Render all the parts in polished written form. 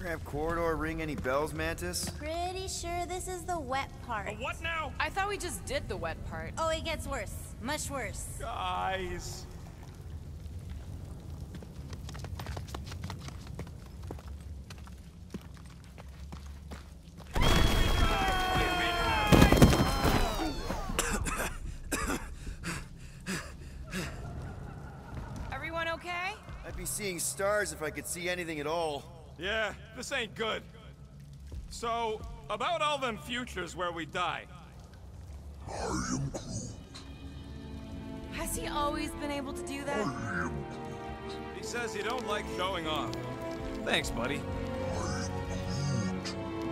cramped corridor ring any bells, Mantis? Pretty sure this is the wet part. What now? I thought we just did the wet part. Oh, it gets worse. Much worse. Guys. Everyone okay? I'd be seeing stars if I could see anything at all. Yeah, this ain't good. So, about all them futures where we die. Has he always been able to do that? He says he don't like showing off. Thanks, buddy.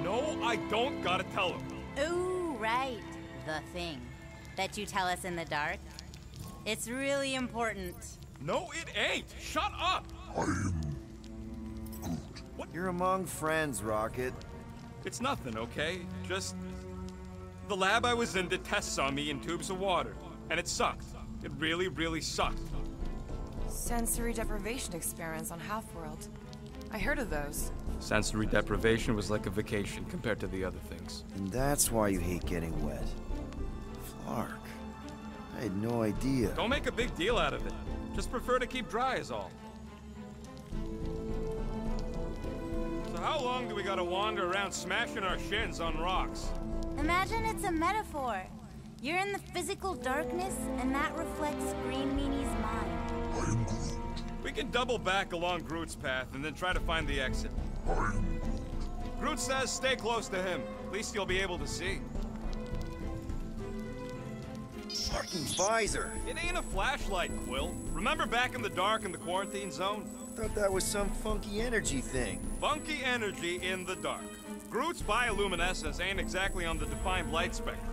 No, I don't gotta tell him. Ooh, right. The thing that you tell us in the dark. It's really important. No, it ain't. Shut up. You're among friends, Rocket. It's nothing, okay? Just... the lab I was in did tests on me in tubes of water, and it sucked. It really, really sucked. Sensory deprivation experiments on Half-World. I heard of those. Sensory deprivation was like a vacation compared to the other things. And that's why you hate getting wet. Flark. I had no idea. Don't make a big deal out of it. Just prefer to keep dry is all. So how long do we gotta wander around smashing our shins on rocks? Imagine it's a metaphor. You're in the physical darkness, and that reflects Green Meanie's mind. We can double back along Groot's path and then try to find the exit. Groot says stay close to him. At least you'll be able to see. Fucking visor. It ain't a flashlight, Quill. Remember back in the dark in the quarantine zone? Thought that was some funky energy thing. Funky energy in the dark. Groot's bioluminescence ain't exactly on the defined light spectrum.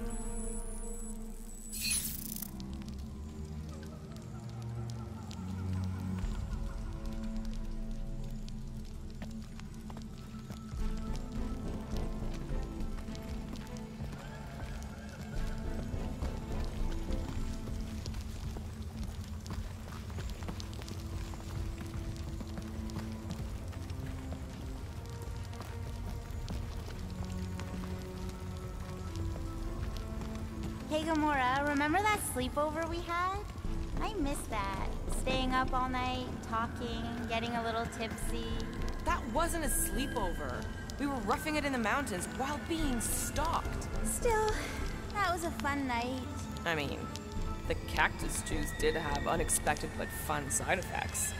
Hey Gamora, remember that sleepover we had? I miss that. Staying up all night, talking, getting a little tipsy. That wasn't a sleepover. We were roughing it in the mountains while being stalked. Still, that was a fun night. I mean, the cactus juice did have unexpected but fun side effects.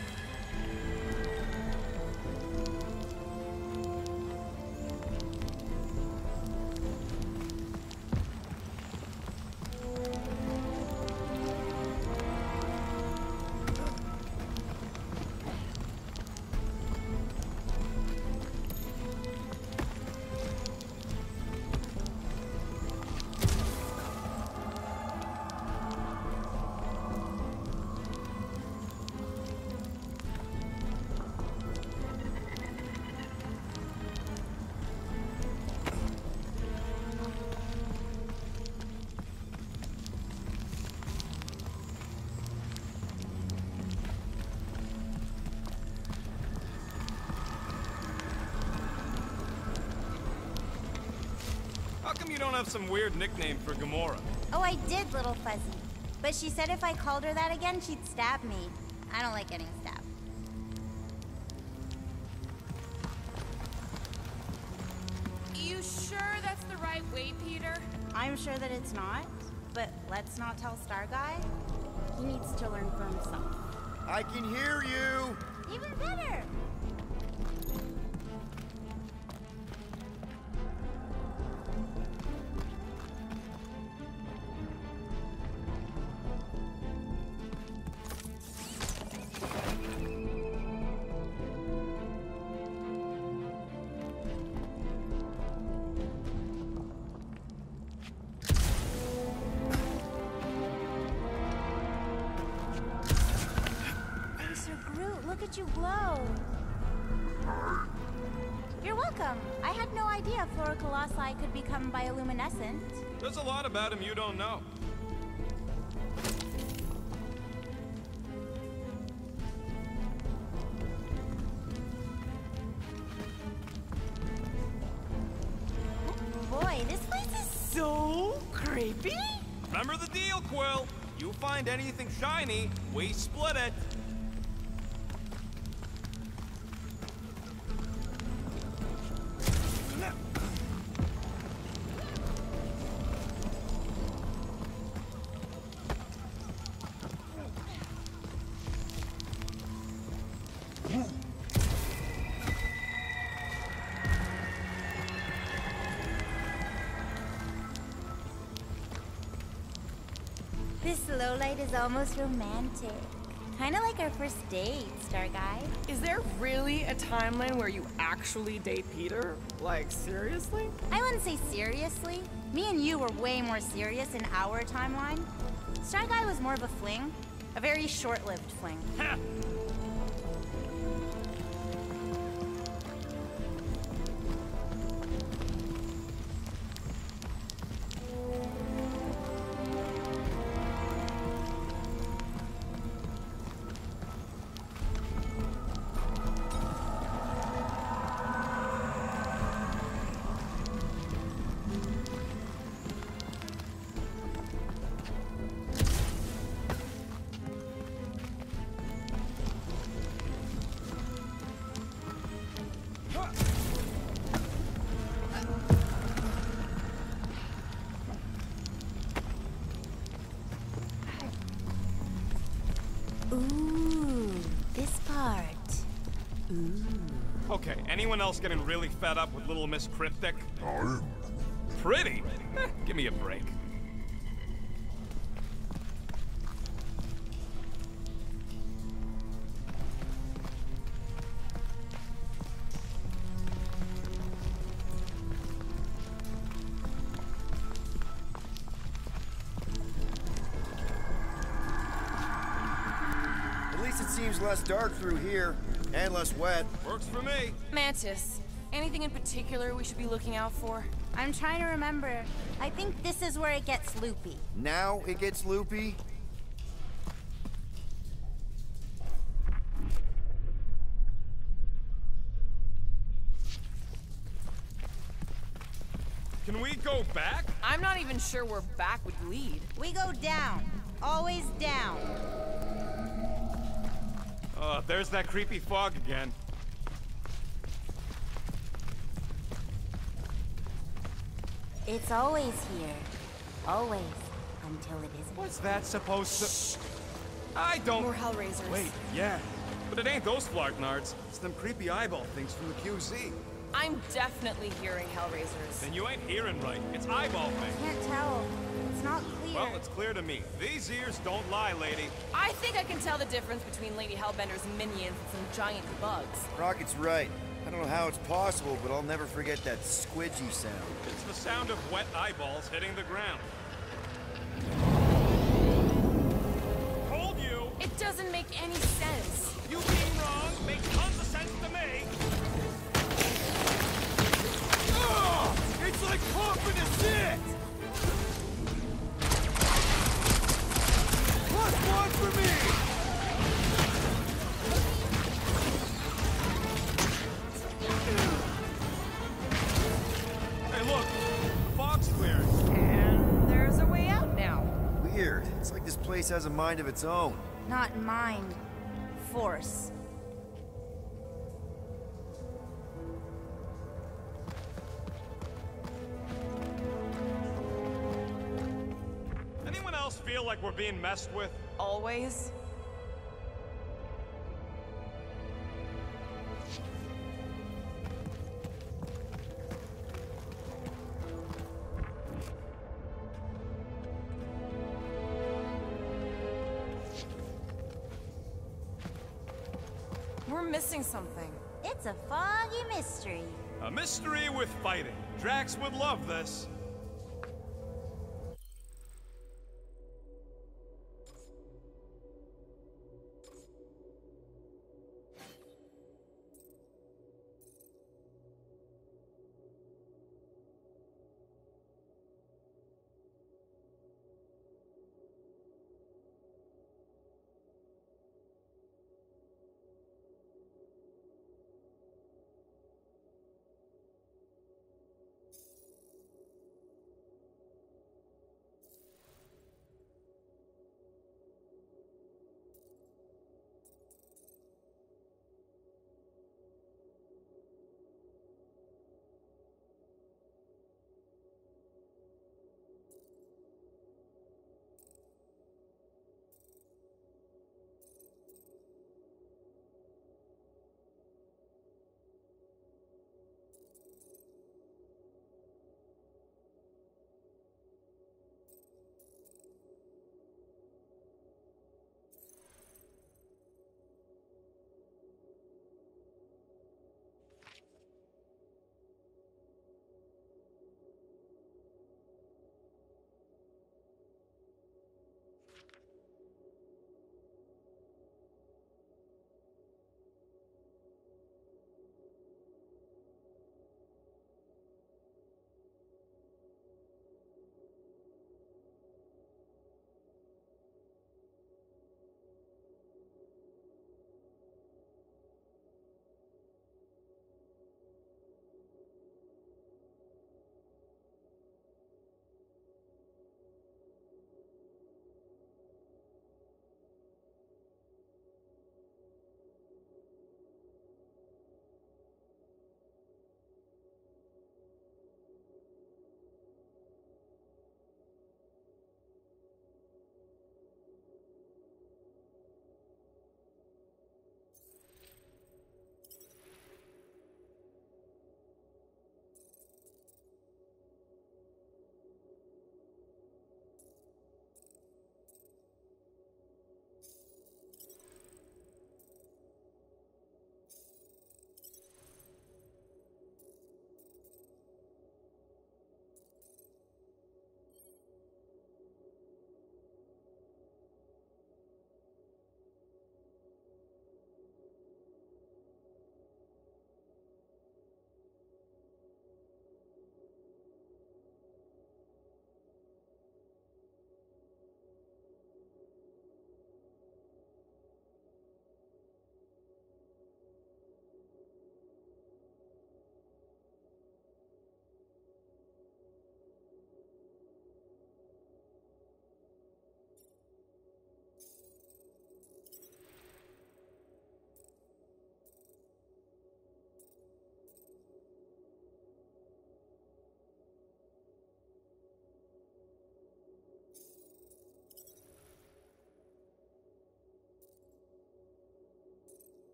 How come you don't have some weird nickname for Gamora? Oh, I did, little fuzzy. But she said if I called her that again, she'd stab me. I don't like getting stabbed. You sure that's the right way, Peter? I'm sure that it's not, but let's not tell Star Guy. He needs to learn for himself. I can hear you! Even better! Look at you glow. You're welcome. I had no idea Flora Colossi could become bioluminescent. There's a lot about him you don't know. boy, this place is so creepy. Remember the deal, Quill. You find anything shiny, we split it. This lowlight is almost romantic. Kind of like our first date, Star Guy. Is there really a timeline where you actually date Peter? Like, seriously? I wouldn't say seriously. Me and you were way more serious in our timeline. Star Guy was more of a fling. A very short-lived fling. Ha! Ooh, this part. Ooh. Okay, anyone else getting really fed up with Little Miss Cryptic? Pretty? Give me a break. At least it seems less dark through here, and less wet. Works for me. Mantis, anything in particular we should be looking out for? I'm trying to remember. I think this is where it gets loopy. Now it gets loopy? Can we go back? I'm not even sure where back would lead. We go down. Always down. There's that creepy fog again. It's always here. Always. Until it isn't. What's that supposed to... I don't... More Hellraisers. Wait, yeah. But it ain't those Flarknards. It's them creepy eyeball things from the QZ. I'm definitely hearing Hellraisers. Then you ain't hearing right. It's eyeball thing. Can't tell. It's not clear. Well, it's clear to me. These ears don't lie, lady. I think I can tell the difference between Lady Hellbender's minions and some giant bugs. Rocket's right. I don't know how it's possible, but I'll never forget that squidgy sound. It's the sound of wet eyeballs hitting the ground. Told you! It doesn't make any sense. You being wrong makes tons of sense to me! Ugh! It's like coughing a shit! Plus one for me! Hey, look! The fog's clearing. And there's a way out now. Weird. It's like this place has a mind of its own. Not mind. Force. Anyone else feel like we're being messed with? Always. We're missing something. It's a foggy mystery. A mystery with fighting. Drax would love this.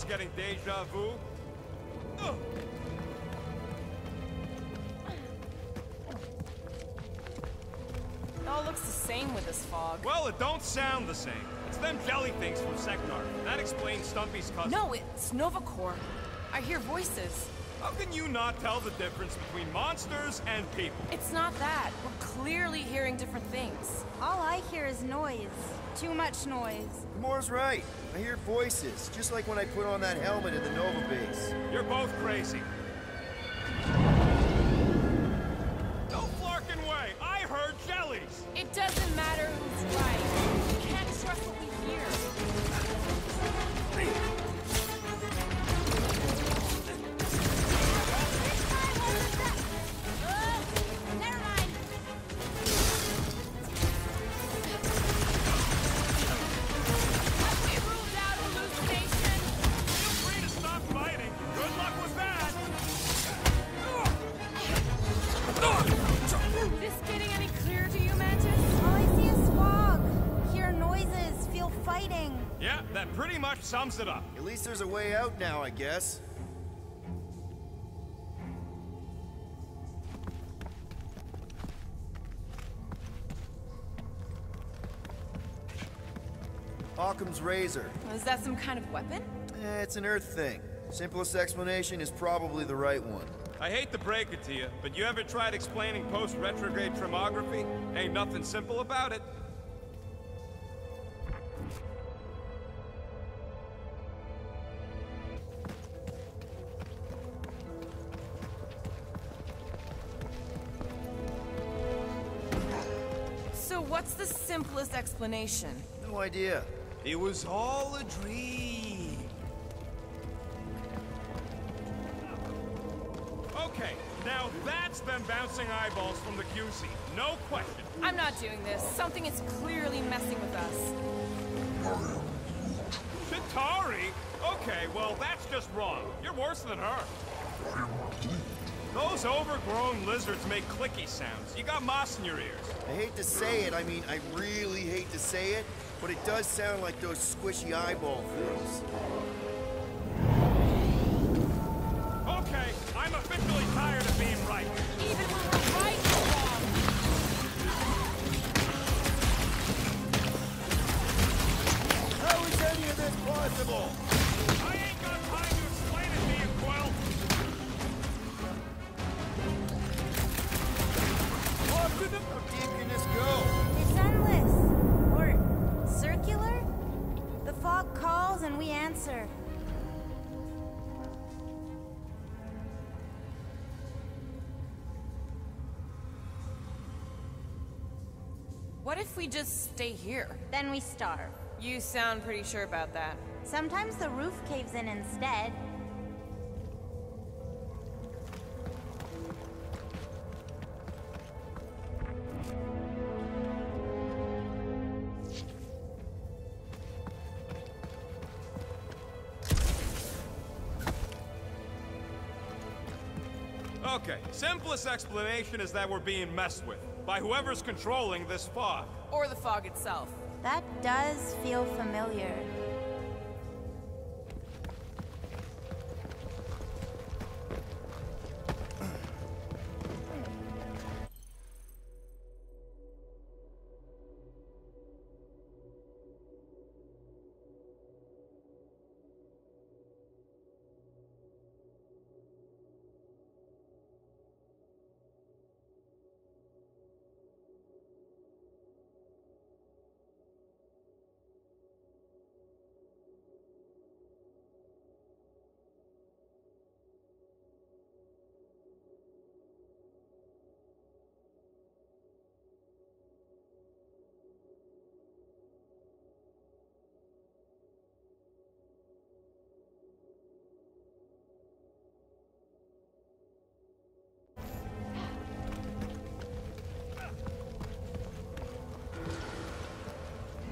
else getting deja vu? Ugh. It all looks the same with this fog. Well, it don't sound the same. It's them jelly things from Seknar. That explains Stumpy's cousin. No, it's Nova Corps. I hear voices. How can you not tell the difference between monsters and people? It's not that. We're clearly hearing different things. All I hear is noise. Too much noise. Gamora's right. I hear voices, just like when I put on that helmet in the Nova base. You're both crazy. No flarking way! I heard jellies! It doesn't matter who's right. We can't trust what we hear. Never mind. We ruled out hallucination. Feel free to stop fighting. Good luck with that! This getting any clearer to you, Mantis? All I see is fog. Hear noises. Feel fighting. Yeah, that pretty much sums it up. At least there's a way out now, I guess. Occam's razor. Is that some kind of weapon? It's an Earth thing. Simplest explanation is probably the right one. I hate to break it to you, but you ever tried explaining post-retrograde tremography? Ain't nothing simple about it. So what's the simplest explanation? No idea. It was all a dream. Okay, now that's them bouncing eyeballs from the QC. No question. I'm not doing this. Something is clearly messing with us. Chitauri? Okay, well, that's just wrong. You're worse than her. Those overgrown lizards make clicky sounds. You got moss in your ears. I hate to say it, I mean, I really hate to say it, but it does sound like those squishy eyeball things. Okay, I'm officially tired of being right. Even when we're right or wrong. How is any of this possible? I ain't got time to explain it to you, Quill. How deep can this go? It's endless. Or circular? The fog calls and we answer. What if we just stay here? Then we starve. You sound pretty sure about that. Sometimes the roof caves in instead. Okay, simplest explanation is that we're being messed with by whoever's controlling this fog. Or the fog itself. That does feel familiar.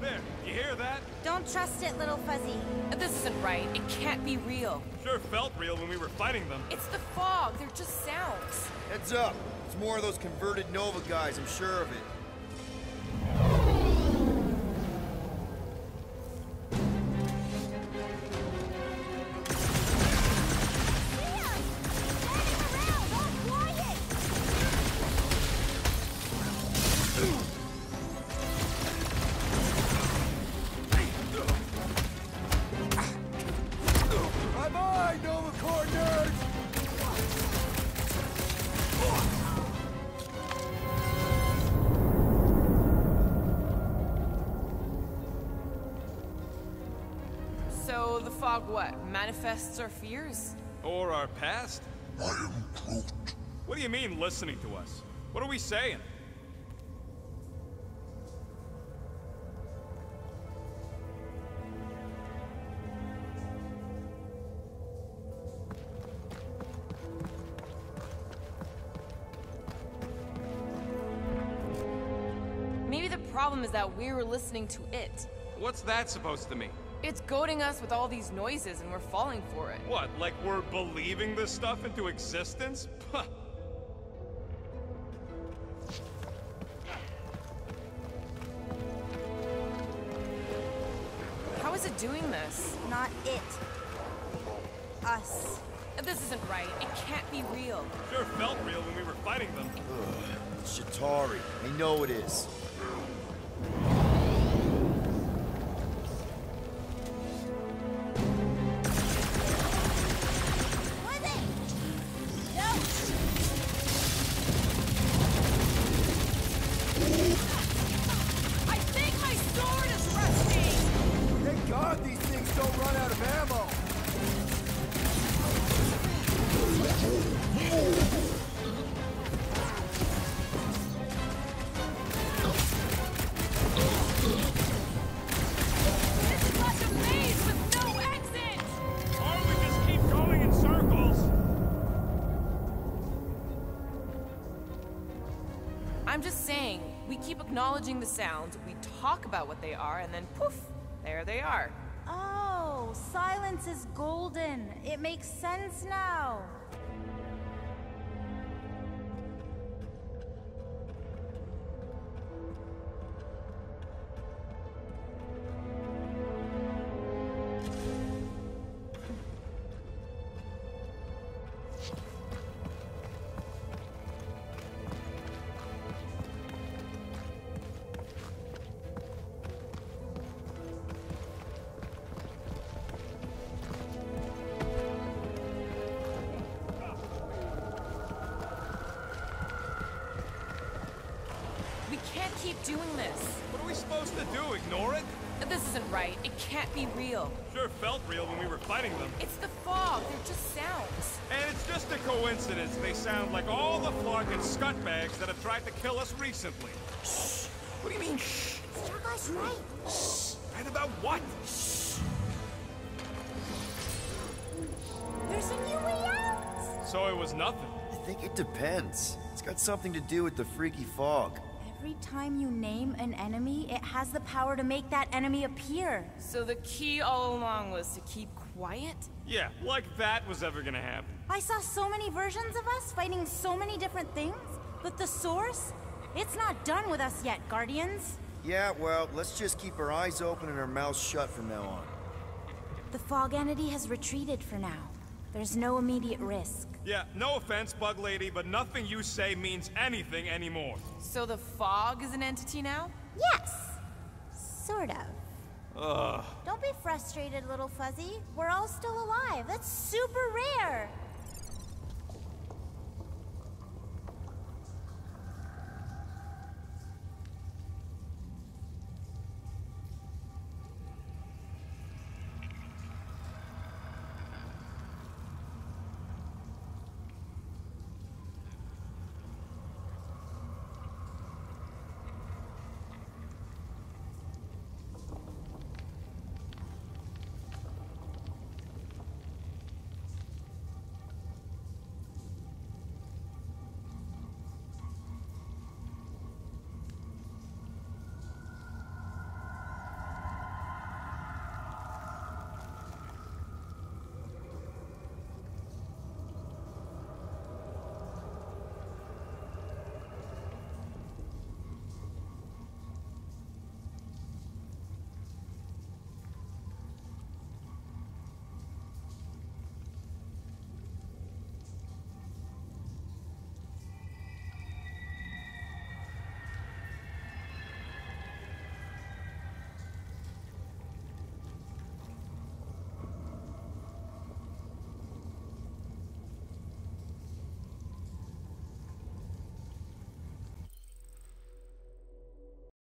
There, you hear that? Don't trust it, little fuzzy. This isn't right. It can't be real. Sure felt real when we were fighting them. It's the fog. They're just sounds. Heads up. It's more of those converted Nova guys, I'm sure of it. fog what? Manifests our fears? Or our past? I am Groot. What do you mean, listening to us? What are we saying? Maybe the problem is that we were listening to it. What's that supposed to mean? It's goading us with all these noises and we're falling for it. What, like we're believing this stuff into existence? Puh. How is it doing this? Not it. Us. This isn't right. It can't be real. Sure felt real when we were fighting them. It's Chitauri. I know it is. I think my sword is rusting! Thank God these things don't run out of ammo. This is like a maze with no exit! Or we just keep going in circles. I'm just saying, we keep acknowledging the sounds, we talk about what they are, and then poof, there they are. Oh, silence is golden. It makes sense now. We can't keep doing this. What are we supposed to do, ignore it? This isn't right. It can't be real. Sure felt real when we were fighting them. It's the fog. They're just sounds. And it's just a coincidence they sound like all the fucking scutbags that have tried to kill us recently. Shh. What do you mean, shh? Starguy's right. Shh. Right about what? There's a new way out. So it was nothing. I think it depends. It's got something to do with the freaky fog. Every time you name an enemy, it has the power to make that enemy appear. So the key all along was to keep quiet? Yeah, like that was ever gonna happen. I saw so many versions of us fighting so many different things, but the source, it's not done with us yet, Guardians. Yeah, well, let's just keep our eyes open and our mouths shut from now on. The fog entity has retreated for now. There's no immediate risk. Yeah, no offense, Bug Lady, but nothing you say means anything anymore. So the fog is an entity now? Yes, sort of. Ugh. Don't be frustrated, little Fuzzy. We're all still alive. That's super rare.